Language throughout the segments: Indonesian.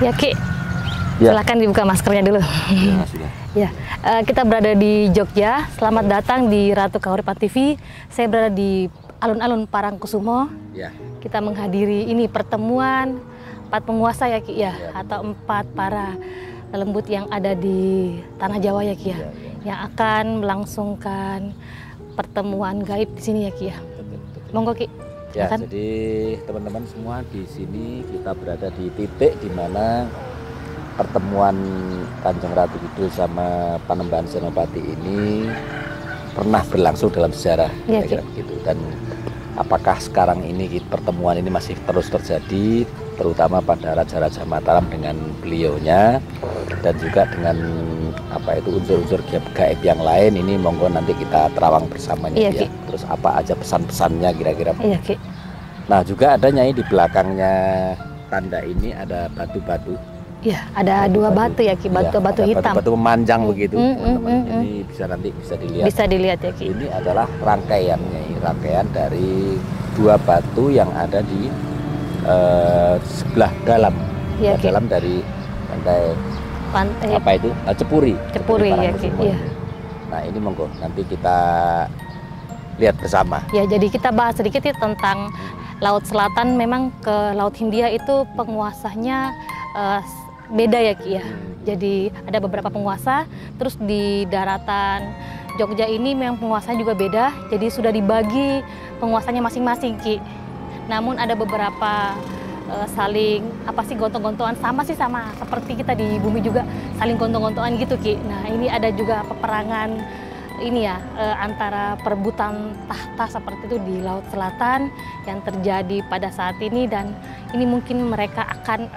Ya Ki, Ya. silakan dibuka maskernya dulu. Ya, sudah. Ya, kita berada di Jogja. Selamat datang di Ratu Kahuripan TV. Saya berada di alun-alun Parangkusumo. Ya. Kita menghadiri ini pertemuan 4 penguasa ya Ki ya, atau 4 para lembut yang ada di Tanah Jawa ya Ki ya, yang akan melangsungkan pertemuan gaib di sini ya Ki ya. Monggo Ki. Ya, Silakan. jadi teman-teman semua di sini kita berada di titik di mana pertemuan Kanjeng Ratu Kidul sama Panembahan Senopati ini pernah berlangsung dalam sejarah, Ya, kira-kira begitu. Dan apakah sekarang ini pertemuan ini masih terus terjadi, terutama pada Raja-Raja Mataram dengan beliaunya, dan juga dengan apa itu unsur-unsur gaib yang lain, ini monggo nanti kita terawang bersamanya Iya, ya. Ki. Terus apa aja pesan-pesannya kira-kira. Iya Ki. Nah, juga ada Nyai di belakangnya tanda ini ada batu-batu. Ya, ada 2 batu ya Ki, batu-batu ada hitam. Batu-batu memanjang begitu, Mm, teman-teman. mm, Jadi nanti bisa dilihat. Bisa dilihat ya Ki. Ini adalah rangkaian, Nyai, rangkaian dari 2 batu yang ada di sebelah dalam, Iya, Ki. dalam dari pantai apa itu? Cepuri. Cepuri ya Ki. Parangkusumo. Iya. Nah, ini monggo nanti kita lihat bersama. Ya, jadi kita bahas sedikit ya tentang Laut Selatan. Memang ke Laut Hindia itu penguasanya beda ya Ki ya. Jadi ada beberapa penguasa, terus di daratan Jogja ini memang penguasanya juga beda. Jadi sudah dibagi penguasanya masing-masing Ki. Namun ada beberapa saling gontong-gontongan, sama seperti kita di bumi juga saling gontong-gontongan gitu Ki. Nah, ini ada juga peperangan ini ya antara perebutan tahta seperti itu di Laut Selatan yang terjadi pada saat ini, dan ini mungkin mereka akan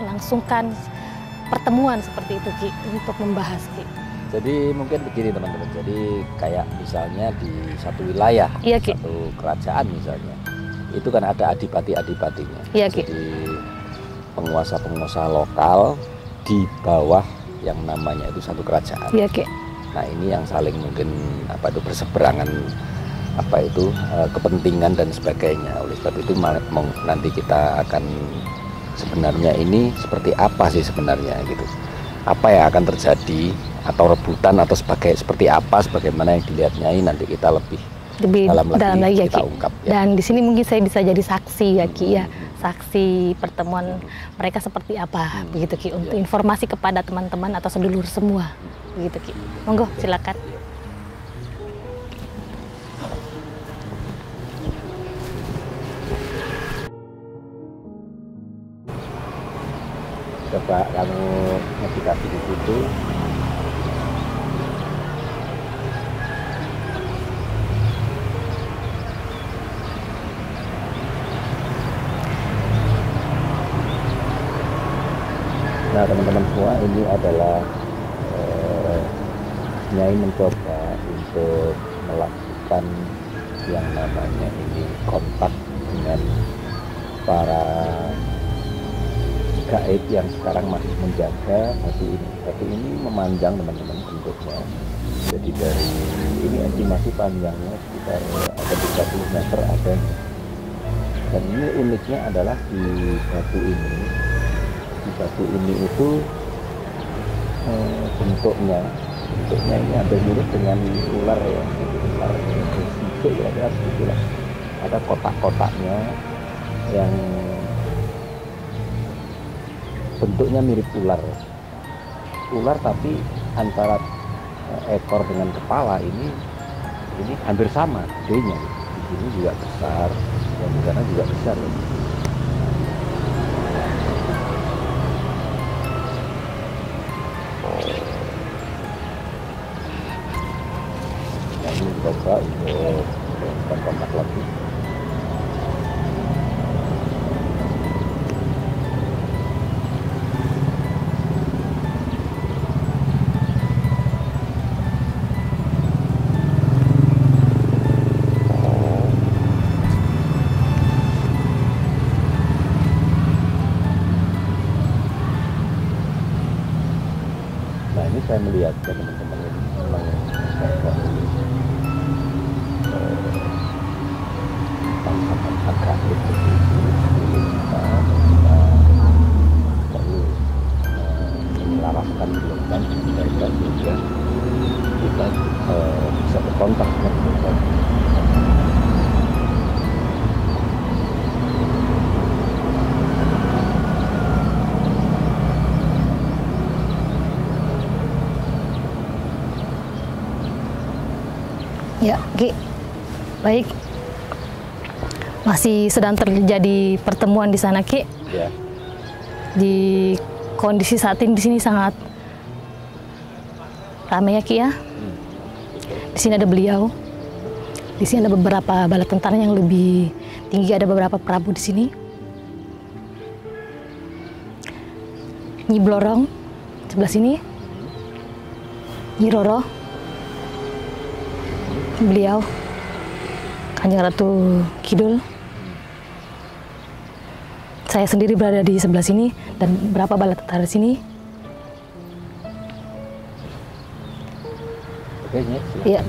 melangsungkan pertemuan seperti itu Ki untuk membahas Ki. Jadi mungkin begini teman-teman, jadi kayak misalnya di satu wilayah, Iya, Ki. satu kerajaan misalnya, itu kan ada adipati-adipatinya. Iya, Ki. Jadi penguasa-penguasa lokal di bawah yang namanya itu satu kerajaan. Iya Ki. Nah, ini yang saling mungkin berseberangan kepentingan dan sebagainya. Oleh sebab itu nanti kita akan sebenarnya ini seperti apa sih sebenarnya gitu. Apa yang akan terjadi atau rebutan atau seperti apa, sebagaimana yang dilihat Nyai, nanti kita lebih dalam lagi ya kita Ki. ungkap ya. Dan di sini mungkin saya bisa jadi saksi ya Ki ya. Saksi pertemuan mereka seperti apa begitu Ki, untuk informasi kepada teman-teman atau sedulur semua. Begitu Ki. Monggo silakan. Coba kamu meditasi di situ. Nah, teman-teman semua, ini adalah Nyai mencoba untuk melakukan yang namanya ini kontak dengan para gaib yang sekarang masih menjaga batu ini. Batu ini memanjang teman-teman bentuknya. Jadi dari ini estimasi panjangnya sekitar ada 30 meter ada. Dan ini uniknya adalah di batu ini. Di batu ini itu bentuknya ini hampir mirip dengan ular ya. Ular itu ya, segitulah. Ada kotak-kotaknya yang bentuknya mirip ular. Ular tapi antara ekor dengan kepala ini hampir sama gedenya. Di sini juga besar, dan di sana juga besar ya. Nah, ini coba untuk kontak lagi. Nah, ini saya melihat ya teman-teman, ini memang agak seperti itu. Kita perlu Baik. Masih sedang terjadi pertemuan di sana, Ki. Ya. Di kondisi saat ini di sini sangat ramai ya, Ki ya. Di sini ada beliau. Di sini ada beberapa bala tentara yang lebih tinggi, ada beberapa prabu di sini. Nyi Blorong sebelah sini. Nyi Roro. Beliau Kanjeng Ratu Kidul. Saya sendiri berada di sebelah sini dan beberapa bala tentara di sini. Oke, Iya.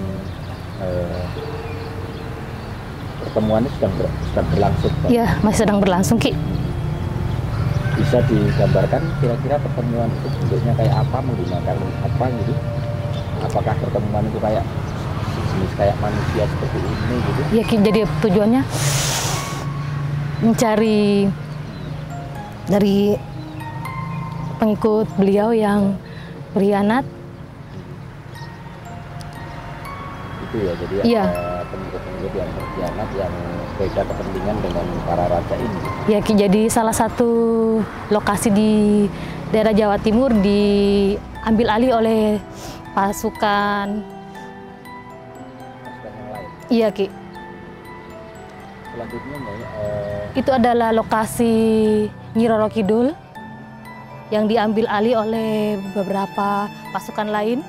Pertemuan ini sedang berlangsung, Pak. Iya, masih sedang berlangsung, Ki. Bisa digambarkan kira-kira pertemuan itu bentuknya kayak apa, menggunakan apa gitu? Apakah pertemuan itu kayak jenis kayak manusia seperti ini gitu? Ya, Ki, jadi tujuannya mencari dari pengikut beliau yang berkhianat. Itu ya, jadi Iya. ada pengikut-pengikut yang berkhianat yang beda kepentingan dengan para raja ini. Ya, Ki, jadi salah satu lokasi di daerah Jawa Timur diambil alih oleh pasukan. Pasukan yang lain. Iya, Ki. Selanjutnya Itu adalah lokasi Nyi Roro Kidul yang diambil alih oleh beberapa pasukan lain.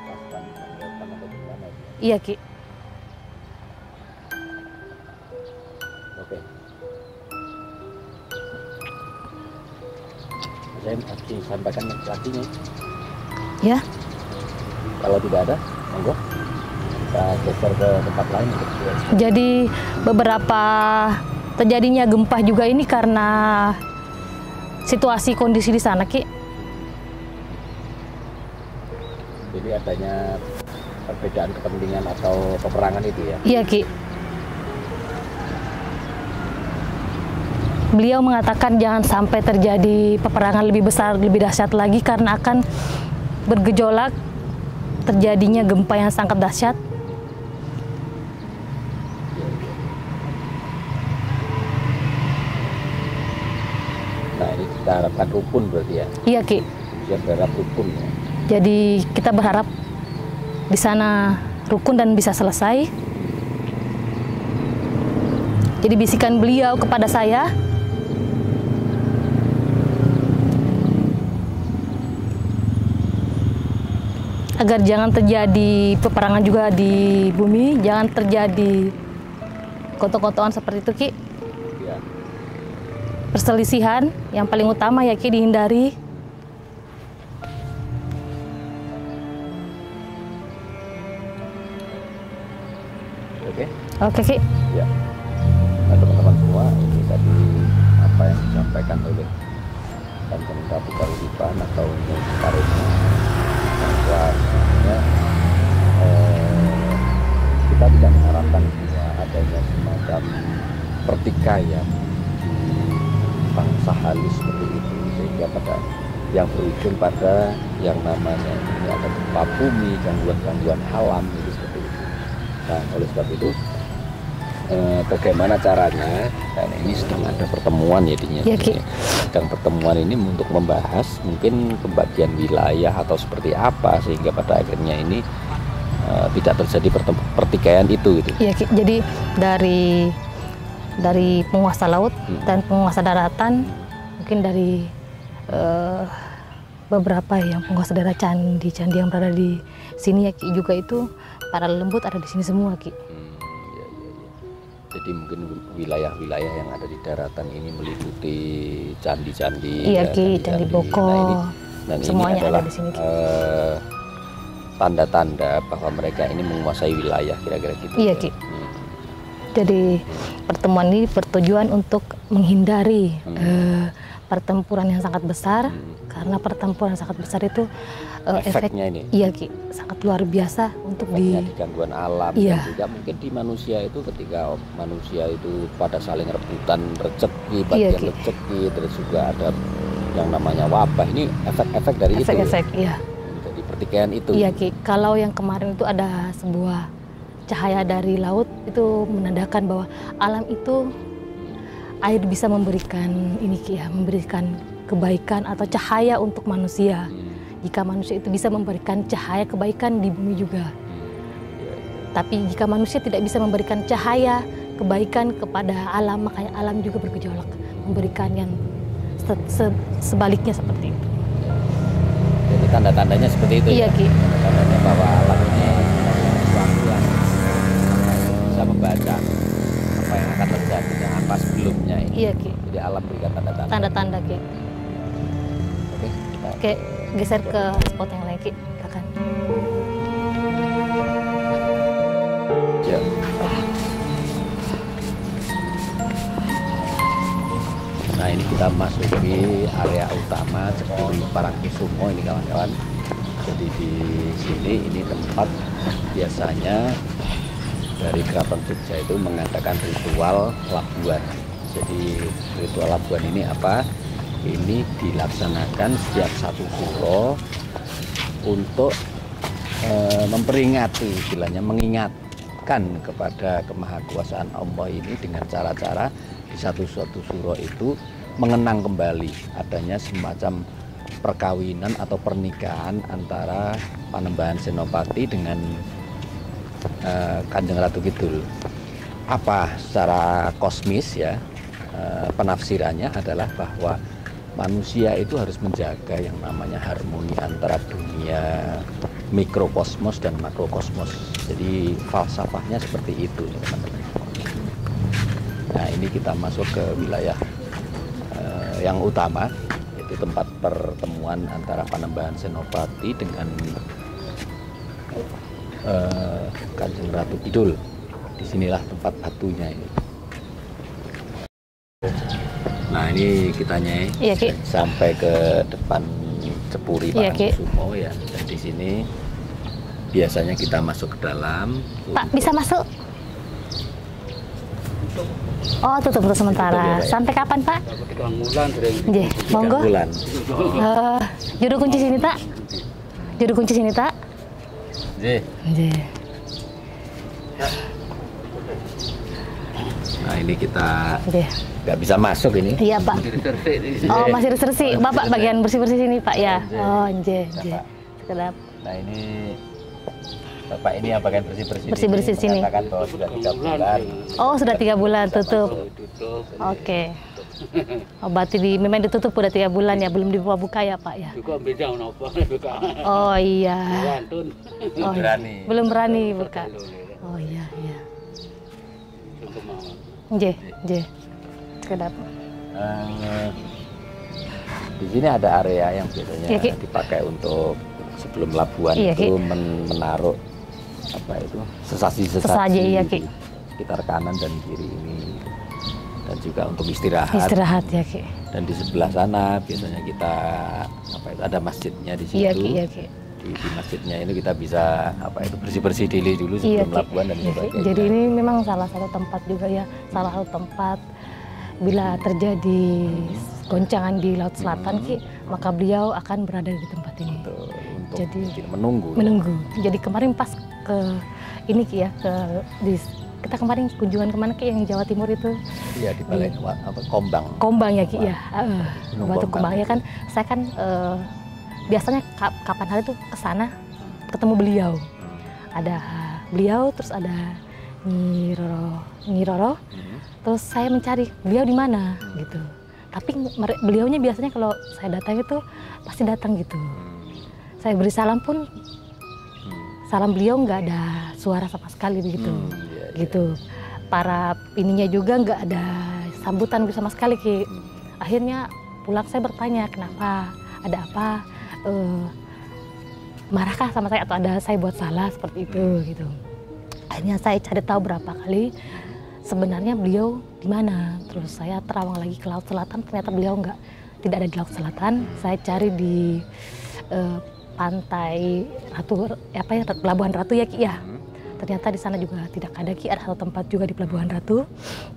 pasukan angkatan atau gimana? Iya, Ki. Oke. Saya masih sampaikan lagi nih. Ya. Kalau tidak ada, monggo kita geser ke tempat lain untuk Jadi beberapa terjadinya gempa juga ini karena situasi kondisi di sana, Ki. Jadi adanya perbedaan kepentingan atau peperangan itu ya. Iya, Ki. Beliau mengatakan jangan sampai terjadi peperangan lebih besar, lebih dahsyat lagi karena akan bergejolak terjadinya gempa yang sangat dahsyat. Nah ini kita harapkan rukun berarti ya. Iya, Ki. Biar berharap rukun ya. Jadi kita berharap di sana rukun dan bisa selesai. Jadi bisikan beliau kepada saya, agar jangan terjadi peperangan juga di bumi, jangan terjadi gontok-gontokan seperti itu, Ki. Ya. Perselisihan yang paling utama ya, Ki, dihindari. Oke. Oke, Ki. Ya. Nah teman-teman semua, ini tadi apa yang disampaikan oleh Kanjeng Ratu Kauripan atau Karena bahwa sebenarnya kita tidak mengharapkan bahwa adanya semacam pertikaian di bangsa halus seperti itu sehingga pada yang berujung pada yang namanya ini ada gempa bumi, gangguan-gangguan alam itu seperti itu. Nah oleh sebab itu bagaimana caranya, dan ini sedang ada pertemuan ya dinya. Ya, Ki. Sedang pertemuan ini untuk membahas mungkin pembagian wilayah atau seperti apa sehingga pada akhirnya ini tidak terjadi pertikaian itu gitu. Ya, Ki. Jadi dari penguasa laut dan penguasa daratan, mungkin dari beberapa yang penguasa daerah candi yang berada di sini ya, Ki, juga itu para lembut ada di sini semua, Ki. Jadi mungkin wilayah-wilayah yang ada di daratan ini meliputi candi-candi. Iya, Ki, Candi Boko. Dan semuanya ini adalah ada di sini, Ki. Tanda-tanda bahwa mereka ini menguasai wilayah kira-kira gitu. Iya, Ki. Jadi pertemuan ini bertujuan untuk menghindari pertempuran yang sangat besar, karena pertempuran yang sangat besar itu efeknya ini. Iya, Ki, sangat luar biasa untuk di gangguan alam. Iya. Dan juga mungkin di manusia itu ketika manusia itu pada saling rebutan rezeki, bagian Ki. rezeki, terus juga ada yang namanya wabah. Ini efek-efek dari efek-efek, itu. iya. Jadi pertikaian itu. Iya, Ki. Kalau yang kemarin itu ada sebuah cahaya dari laut itu menandakan bahwa alam itu air bisa memberikan ini Ki ya, memberikan kebaikan atau cahaya untuk manusia. Jika manusia itu bisa memberikan cahaya kebaikan di bumi juga. Tapi jika manusia tidak bisa memberikan cahaya kebaikan kepada alam, makanya alam juga bergejolak, memberikan yang sebaliknya seperti itu. Jadi tanda-tandanya seperti itu Iya, ya? Ki. Tanda-tandanya bahwa alam ini sesuatu yang bisa membaca apa yang akan terjadi dan apa sebelumnya ini. Iya, Ki. Jadi alam berikan tanda-tanda. Tanda-tanda, Ki. Oke, kita Oke, geser ke spot yang lain, Ki. Silakan. Ya. Nah, ini kita masuki area utama Jebul Parangkusumo ini kawan-kawan. Jadi di sini ini tempat biasanya dari Keraton Jogja itu mengadakan ritual labuan. Jadi ritual labuan ini apa? Ini dilaksanakan setiap satu suro untuk memperingati, istilahnya mengingatkan kepada kemahakuasaan Allah ini dengan cara-cara di satu-satu suro itu mengenang kembali adanya semacam perkawinan atau pernikahan antara Panembahan Senopati dengan Kanjeng Ratu Kidul. Apa secara kosmis ya, penafsirannya adalah bahwa manusia itu harus menjaga yang namanya harmoni antara dunia mikrokosmos dan makrokosmos. Jadi falsafahnya seperti itu teman-teman. Nah, ini kita masuk ke wilayah yang utama, yaitu tempat pertemuan antara Panembahan Senopati dengan Kanjeng Ratu Kidul. Disinilah tempat batunya ini. Nah, ini kita nyai sampai ke depan Cepuri Parangkusumo ya. Dan di sini biasanya kita masuk ke dalam. Pak, bisa masuk? Oh, tutup untuk sementara. Sampai kapan, Pak? 3 bulan. Nggih, monggo. 3 bulan. Juru kunci sini, Tak. Juru kunci sini, Tak. Nggih. Nggih. Nah, ini kita Nggih. nggak bisa masuk ini. Iya, Pak. Oh, masih resepsi. Bapak bagian bersih-bersih sini, Pak ya. Oh, nggih, nggih. Sekedap. Nah, ini Bapak ini yang bagian bersih-bersih Bersih-bersih sini. mengatakan bahwa sudah 3 bulan. Oh, sudah 3 bulan tutup. Oke. Oh, berarti memang ditutup udah 3 bulan ya, belum dibuka-buka ya, Pak ya. Oh iya. Oh, Berani. belum berani buka. Oh iya, iya. Nggih, nggih. Sekedap. Di sini ada area yang biasanya Iya, Ki. dipakai untuk sebelum labuan Iya, itu Ki. menaruh apa itu sesaji Sesaji, iya, Ki. sekitar kanan dan kiri ini, dan juga untuk istirahat. Istirahat ya, Ki. Dan di sebelah sana biasanya kita apa itu ada masjidnya di situ. Iya, Ki, iya, Ki. Di masjidnya ini kita bisa apa itu bersih-bersih dulu Iya, sebelum Ki. labuan dan Iya, Ki. sebagainya. Jadi ini memang salah satu tempat juga ya, salah satu tempat bila terjadi goncangan di Laut Selatan, Ki, maka beliau akan berada di tempat ini. Untuk Jadi menunggu. Menunggu. Jadi kemarin pas ke ini, Ki ya, kita kemarin kunjungan kemana, Ki, yang Jawa Timur itu? Iya, di Balai apa, Kombang. Kombang ya, Ki ya. Gunung Batu Kombang. Kombang ya kan. Saya kan biasanya kapan hari itu ke sana ketemu beliau. Ada beliau, terus ada Nyi Roro. Terus saya mencari beliau di mana gitu. Tapi beliaunya biasanya kalau saya datang itu pasti datang gitu. Saya beri salam pun salam beliau nggak ada suara sama sekali begitu. Gitu. Para ininya juga nggak ada sambutan sama sekali, Ki. Akhirnya pulang saya bertanya kenapa, ada apa, marahkah sama saya atau ada saya buat salah seperti itu gitu. Akhirnya saya cari tahu berapa kali sebenarnya beliau di mana. Terus saya terawang lagi ke Laut Selatan, ternyata beliau tidak ada di Laut Selatan. Saya cari di pantai Pelabuhan Ratu ya, Ki ya. Ternyata di sana juga tidak ada, Ki. Ada satu tempat juga di Pelabuhan Ratu.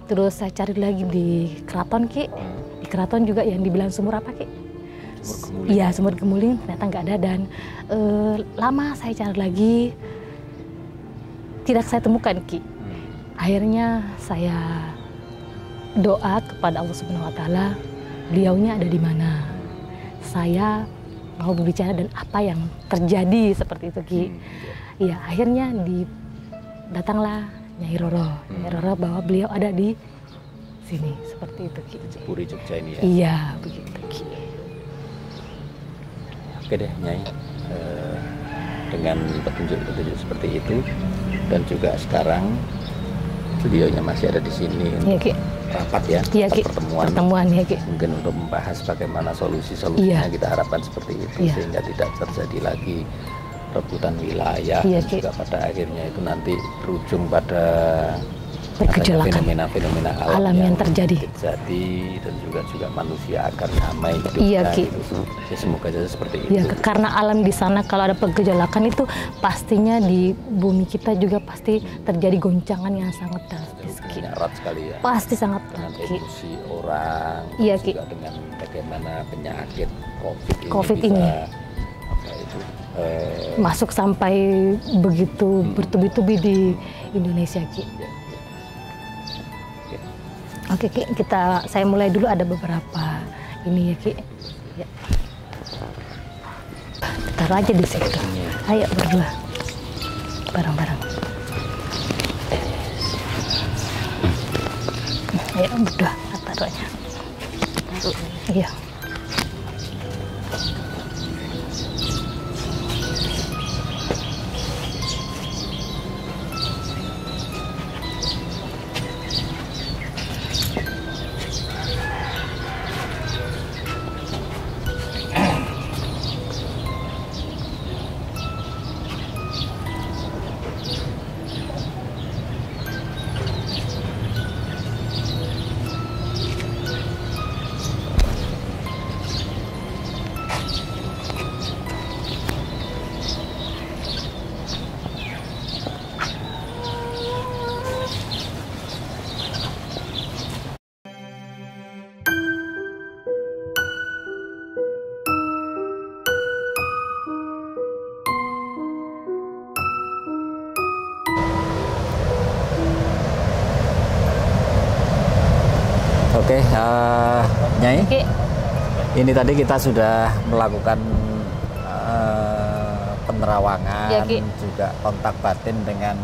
Terus saya cari lagi di Keraton, Ki. Di Keraton juga yang dibilang sumur apa, Ki? Iya, Sumur Gemuling. Ternyata nggak ada, dan lama saya cari lagi tidak saya temukan, Ki. Akhirnya saya doa kepada Allah Subhanahu wa taala, beliaunya ada di mana. Saya mau berbicara dan apa yang terjadi seperti itu, Ki. Iya, akhirnya datanglah Nyai Roro. Nyai Roro bahwa beliau ada di sini seperti itu, Ki. Puri Jogja ini ya. Iya, begitu, Ki. Oke deh, Nyai. Dengan petunjuk-petunjuk seperti itu dan juga sekarang beliaunya masih ada di sini. Iya, Ki. Rapat ya, Iya, Ki. pertemuan Ya, Ki. mungkin untuk membahas bagaimana solusi-solusinya. Iya. Kita harapkan seperti itu sehingga tidak terjadi lagi rebutan wilayah. Iya, dan Ki. juga pada akhirnya itu nanti berujung pada Bergejolakan fenomena-fenomena alam yang terjadi dan juga manusia akan damai hidupnya. Iya, Ki. Gitu. Ya, semoga saja seperti Ya, itu. karena alam di sana kalau ada pergejolakan itu pastinya di bumi kita juga pasti terjadi goncangan yang sangat drastis, Ki. Erat sekali ya. Pasti sangat Dengan Ki. emosi orang, Iya, Ki. juga dengan bagaimana penyakit COVID COVID ini, ini. Apa itu, Masuk sampai begitu bertubi-tubi di Indonesia, Ki. ya. Oke, Ki, saya mulai dulu, ada beberapa ini ya, Ki. Ya. Taruh aja di situ. Ayo berdua, bareng-bareng. Ayo berdua, taruh aja. Iya. Oke, Nyai. Oke. Ini tadi kita sudah melakukan penerawangan, Ya, Ki. juga kontak batin dengan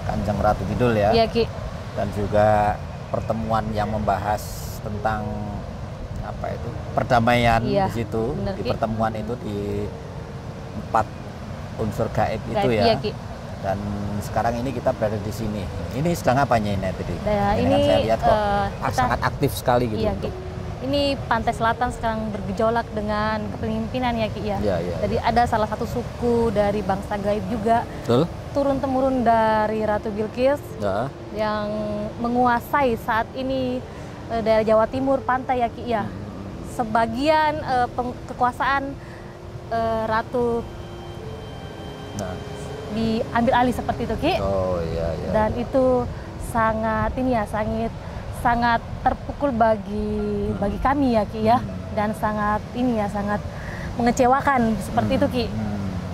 Kanjeng Ratu Kidul ya. Iya, Ki. Dan juga pertemuan yang membahas tentang apa itu perdamaian Iya, di situ. bener, Di Ki. pertemuan itu di 4 unsur gaib itu Gaib, ya. iya, Ki. Dan sekarang ini kita berada di sini. Ini sedang apa Nyai tadi? Nah, Ini ini kan saya lihat kok kita- sangat aktif sekali gitu. Iya, Ki. Ini Pantai Selatan sekarang bergejolak dengan kepemimpinan ya, Ki, ya. Iya, iya. Jadi ada salah satu suku dari bangsa gaib juga Betul? turun-temurun dari Ratu Bilqis Ya. yang menguasai saat ini daerah Jawa Timur pantai ya, Ki, ya. Sebagian kekuasaan Ratu Nah. diambil alih seperti itu, Ki. Oh iya, iya. Dan itu sangat ini ya, sangat terpukul bagi kami ya, Ki, ya. Dan sangat ini ya, sangat mengecewakan seperti itu, Ki.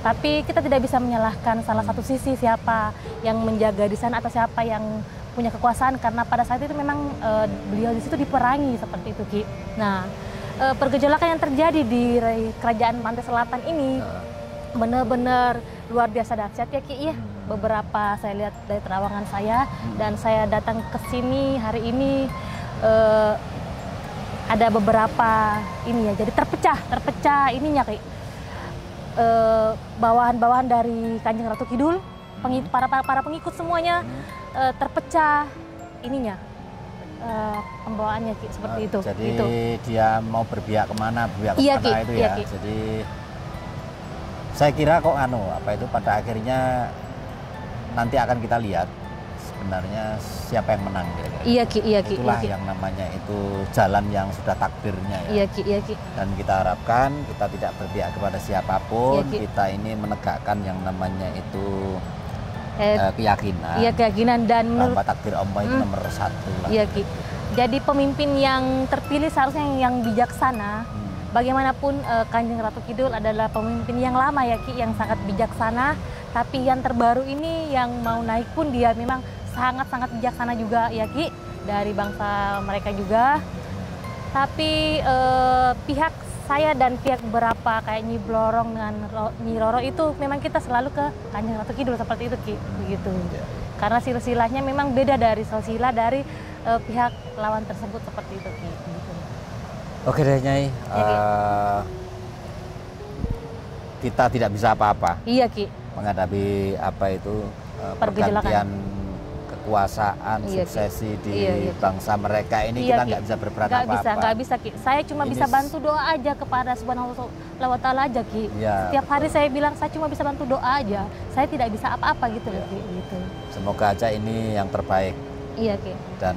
Tapi kita tidak bisa menyalahkan salah satu sisi siapa yang menjaga di sana atau siapa yang punya kekuasaan, karena pada saat itu memang beliau di situ diperangi seperti itu, Ki. Nah, pergejolakan yang terjadi di kerajaan Pantai Selatan ini benar-benar luar biasa dahsyat ya, Ki, ya. Beberapa saya lihat dari terawangan saya dan saya datang ke sini hari ini ada beberapa ini ya, jadi terpecah ininya, Ki. Bawahan-bawahan dari Kanjeng Ratu Kidul, para pengikut semuanya terpecah ininya, pembawaannya, Ki, seperti itu. Jadi gitu. dia mau berpihak kemana, berpihak Iya, kemana Ki. itu Iya, ya. Ki. Jadi saya kira kok pada akhirnya nanti akan kita lihat sebenarnya siapa yang menang kira-kira. Iya, Ki, iya, Ki. Itulah Iya, Ki. yang namanya itu jalan yang sudah takdirnya ya. Iya, Ki, iya, Ki. Dan kita harapkan kita tidak berpihak kepada siapapun, Iya, Ki. kita ini menegakkan yang namanya itu keyakinan. Iya, keyakinan dan menurut bahwa takdir Allah itu nomor 1 lah. iya, Ki. Jadi pemimpin yang terpilih seharusnya yang bijaksana. Bagaimanapun Kanjeng Ratu Kidul adalah pemimpin yang lama ya, Ki, yang sangat bijaksana Tapi yang terbaru ini yang mau naik pun dia memang sangat-sangat bijaksana juga ya Ki, dari bangsa mereka juga. Tapi pihak saya dan pihak beberapa kayak Nyi Blorong dengan Nyi Roro itu memang kita selalu ke Kanjeng Ratu Kidul seperti itu Ki, begitu. Karena silsilahnya memang beda dari silsilah dari pihak lawan tersebut seperti itu Ki. Begitu. Oke deh Nyai, kita tidak bisa apa-apa. Iya Ki. Menghadapi apa itu Pergejolakan. pergantian kekuasaan, Iya, Ki. suksesi di Iya, bangsa mereka ini, iya, kita Ki. nggak bisa berperan apa-apa. Nggak bisa Ki. Saya cuma Ini bisa bantu doa aja kepada Subhanahu wa Ta'ala aja Ki. Ya, Setiap hari betul. saya bilang saya cuma bisa bantu doa aja. Saya tidak bisa apa-apa gitu loh Ki. Gitu. Semoga aja ini yang terbaik Iya Ki. dan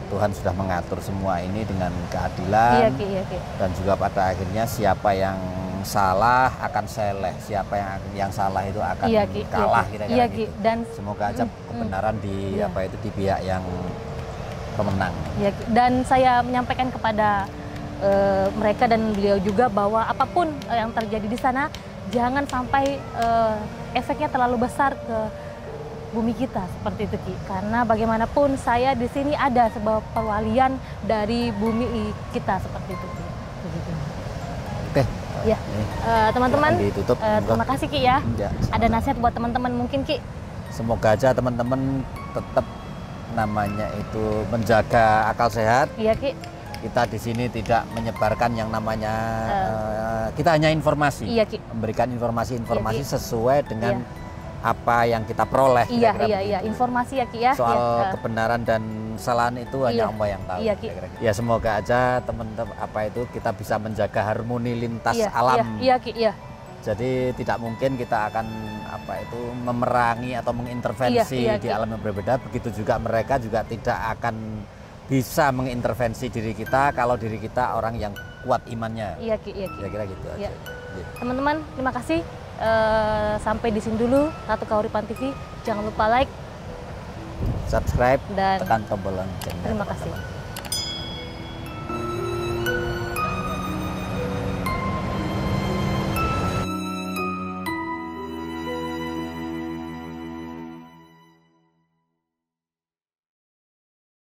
Tuhan sudah mengatur semua ini dengan keadilan. Iya Ki, iya Ki. Dan juga pada akhirnya siapa yang salah akan seleh, siapa yang salah itu akan Iya Ki. kalah Iya, kira-kira iya, gitu. Ki. Dan Semoga aja kebenaran di Iya. apa itu di pihak yang pemenang. ya, Ki. Dan saya menyampaikan kepada mereka dan beliau juga bahwa apapun yang terjadi di sana jangan sampai efeknya terlalu besar ke bumi kita seperti itu Ki. Karena bagaimanapun saya di sini ada sebuah perwalian dari bumi kita seperti itu Ki. Begitu. Oke. Ya, Ini teman-teman, silakan ditutup. terima kasih Ki ya. Ya, Ada nasihat buat teman-teman mungkin Ki? semoga aja teman-teman tetap namanya itu menjaga akal sehat. Iya Ki. Kita di sini tidak menyebarkan yang namanya kita hanya informasi. Iya Ki. Memberikan informasi-informasi Iya, Ki. sesuai dengan apa yang kita peroleh. Iya, kira-kira iya, iya. begitu. Informasi ya Ki ya. Soal Iya, kebenaran dan kesalahan itu hanya Iya. Allah yang tahu. Iya, Ki. kira-kira gitu. Ya semoga aja teman-teman apa itu kita bisa menjaga harmoni lintas iya, alam. Iya, Ki, iya. Jadi tidak mungkin kita akan apa itu memerangi atau mengintervensi Iya, di Ki. alam yang berbeda. Begitu juga mereka juga tidak akan bisa mengintervensi diri kita kalau diri kita orang yang kuat imannya. Iya, Ki, iya, Ki. Kira-kira gitu Iya. aja. Iya. Teman-teman, terima kasih. Sampai di sini dulu Ratu Kauripan TV. Jangan lupa like Subscribe, dan tekan tombol loncengnya. terima teman-teman. kasih.